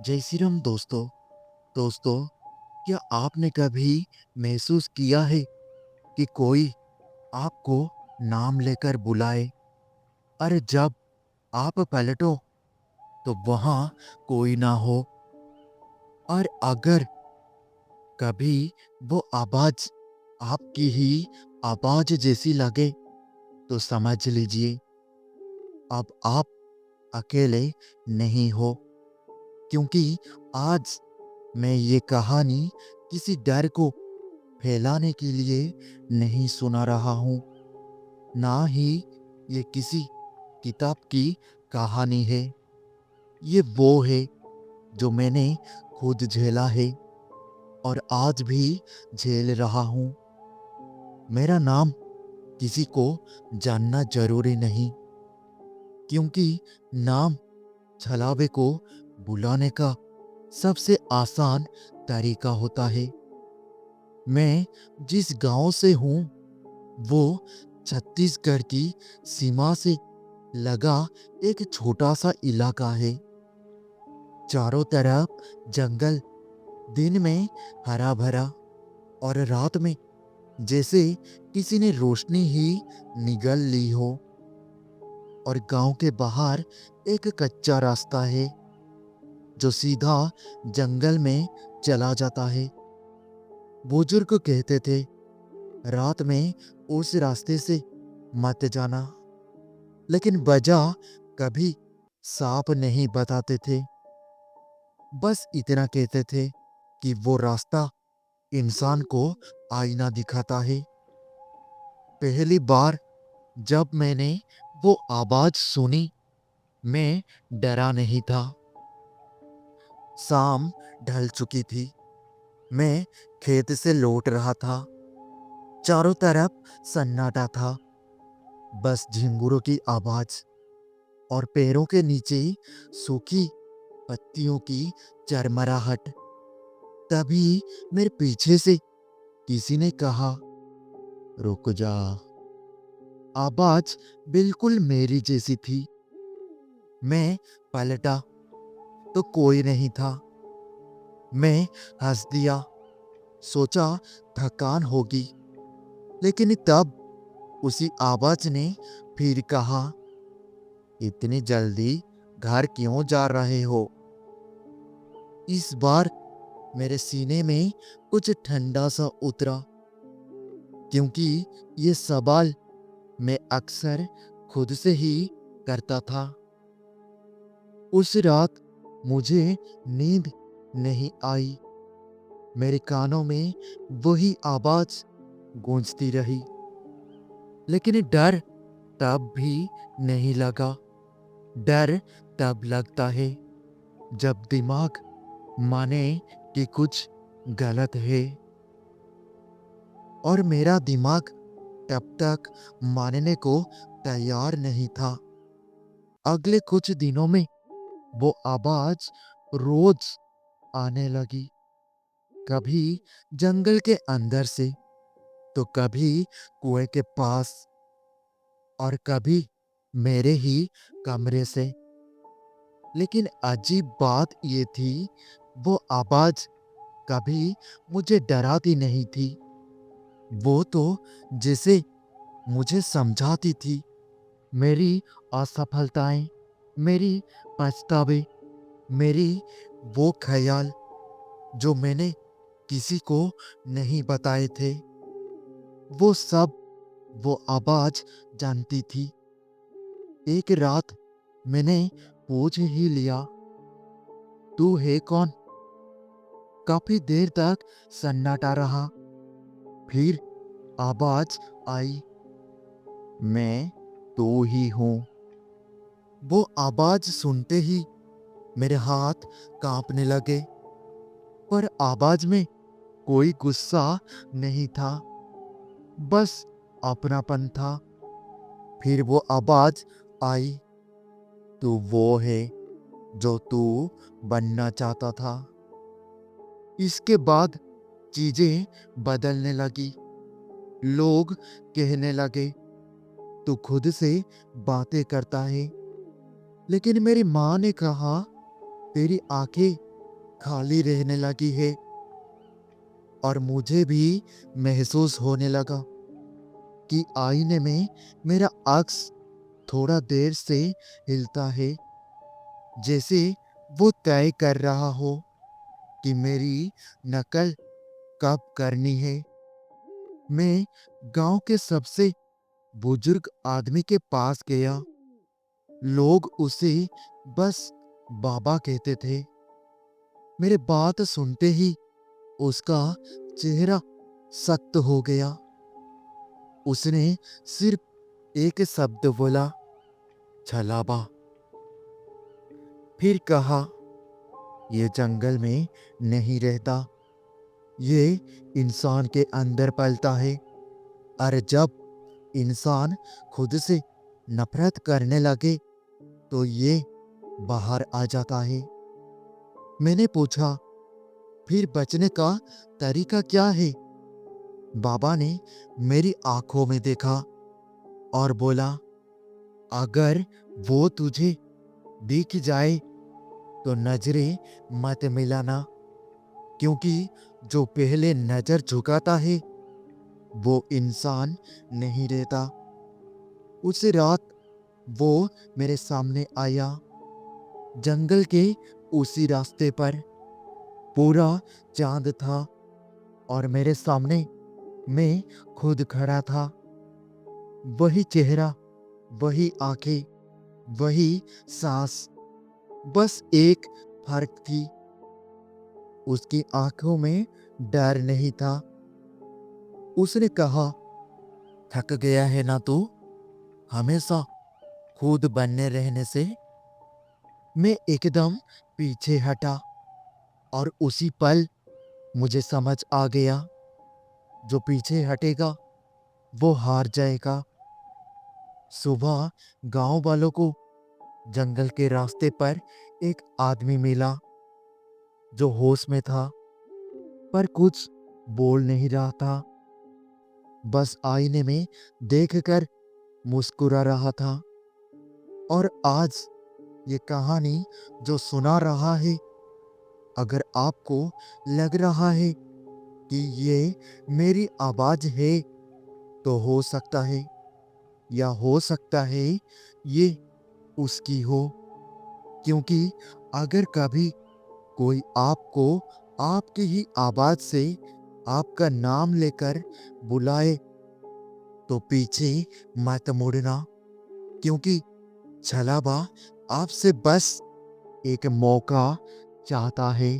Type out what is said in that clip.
जय श्री राम दोस्तों। दोस्तों, क्या आपने कभी महसूस किया है कि कोई आपको नाम लेकर बुलाए, और जब आप पलटो तो वहां कोई ना हो? और अगर कभी वो आवाज आपकी ही आवाज जैसी लगे तो समझ लीजिए अब आप अकेले नहीं हो। क्योंकि आज मैं ये कहानी किसी डर को फैलाने के लिए नहीं सुना रहा हूँ, ना ही ये किसी किताब की कहानी है। ये वो है जो मैंने खुद झेला है और आज भी झेल रहा हूँ। मेरा नाम किसी को जानना जरूरी नहीं, क्योंकि नाम छलावे को बुलाने का सबसे आसान तरीका होता है। मैं जिस गांव से हूँ वो छत्तीसगढ़ की सीमा से लगा एक छोटा सा इलाका है। चारों तरफ जंगल, दिन में हरा भरा और रात में जैसे किसी ने रोशनी ही निगल ली हो। और गांव के बाहर एक कच्चा रास्ता है जो सीधा जंगल में चला जाता है। बुजुर्ग कहते थे रात में उस रास्ते से मत जाना, लेकिन वजह कभी साफ नहीं बताते थे। बस इतना कहते थे कि वो रास्ता इंसान को आईना दिखाता है। पहली बार जब मैंने वो आवाज सुनी, मैं डरा नहीं था। शाम ढल चुकी थी। मैं खेत से लौट रहा था। चारों तरफ सन्नाटा था, बस झिंगुरों की आवाज और पैरों के नीचे सूखी पत्तियों की चरमराहट। तभी मेरे पीछे से किसी ने कहा, रुक जा। आवाज बिल्कुल मेरी जैसी थी। मैं पलटा तो कोई नहीं था। मैं हंस दिया, सोचा थकान होगी। लेकिन तब उसी आवाज ने फिर कहा, इतनी जल्दी घर क्यों जा रहे हो? इस बार मेरे सीने में कुछ ठंडा सा उतरा, क्योंकि ये सवाल मैं अक्सर खुद से ही करता था। उस रात मुझे नींद नहीं आई। मेरे कानों में वही आवाज गूंजती रही, लेकिन डर तब भी नहीं लगा। डर तब लगता है जब दिमाग माने कि कुछ गलत है, और मेरा दिमाग तब तक मानने को तैयार नहीं था। अगले कुछ दिनों में वो आवाज रोज आने लगी, कभी जंगल के अंदर से, तो कभी कुएं के पास, और कभी मेरे ही कमरे से। लेकिन अजीब बात ये थी, वो आवाज कभी मुझे डराती नहीं थी। वो तो जैसे मुझे समझाती थी, मेरी असफलताएं, मेरी पछतावे, मेरी वो ख्याल जो मैंने किसी को नहीं बताए थे, वो सब वो आवाज जानती थी। एक रात मैंने पूछ ही लिया, तू है कौन? काफी देर तक सन्नाटा रहा। फिर आवाज आई, मैं तू ही हूं। वो आवाज सुनते ही मेरे हाथ कांपने लगे, पर आवाज में कोई गुस्सा नहीं था, बस अपनापन था। फिर वो आवाज आई, तू वो है जो तू बनना चाहता था। इसके बाद चीजें बदलने लगी। लोग कहने लगे, तू खुद से बातें करता है। लेकिन मेरी माँ ने कहा, तेरी आंखें खाली रहने लगी है और मुझे भी महसूस होने लगा कि आईने में मेरा अक्स थोड़ा देर से हिलता है, जैसे वो तय कर रहा हो कि मेरी नकल कब करनी है। मैं गांव के सबसे बुजुर्ग आदमी के पास गया। लोग उसे बस बाबा कहते थे। मेरे बात सुनते ही उसका चेहरा सख्त हो गया। उसने सिर्फ एक शब्द बोला, छलाबा। फिर कहा, ये जंगल में नहीं रहता, ये इंसान के अंदर पलता है। और जब इंसान खुद से नफरत करने लगे तो ये बाहर आ जाता है। मैंने पूछा, फिर बचने का तरीका क्या है? बाबा ने मेरी आंखों में देखा और बोला, अगर वो तुझे दिख जाए तो नजरें मत मिलाना, क्योंकि जो पहले नजर झुकाता है वो इंसान नहीं रहता। उस रात वो मेरे सामने आया, जंगल के उसी रास्ते पर। पूरा चांद था और मेरे सामने मैं खुद खड़ा था। वही चेहरा, वही आंखें, वही सांस। बस एक फर्क थी, उसकी आंखों में डर नहीं था। उसने कहा, थक गया है ना तू, हमेशा खुद बनने रहने से? मैं एकदम पीछे हटा और उसी पल मुझे समझ आ गया, जो पीछे हटेगा वो हार जाएगा। सुबह गांव वालों को जंगल के रास्ते पर एक आदमी मिला जो होश में था, पर कुछ बोल नहीं रहा था। बस आईने में देखकर मुस्कुरा रहा था। और आज ये कहानी जो सुना रहा है, अगर आपको लग रहा है कि ये मेरी आवाज है, तो हो सकता है, या हो सकता है ये उसकी हो। क्योंकि अगर कभी कोई आपको आपकी ही आवाज से आपका नाम लेकर बुलाए तो पीछे मत मुड़ना, क्योंकि छलावा आपसे बस एक मौका चाहता है।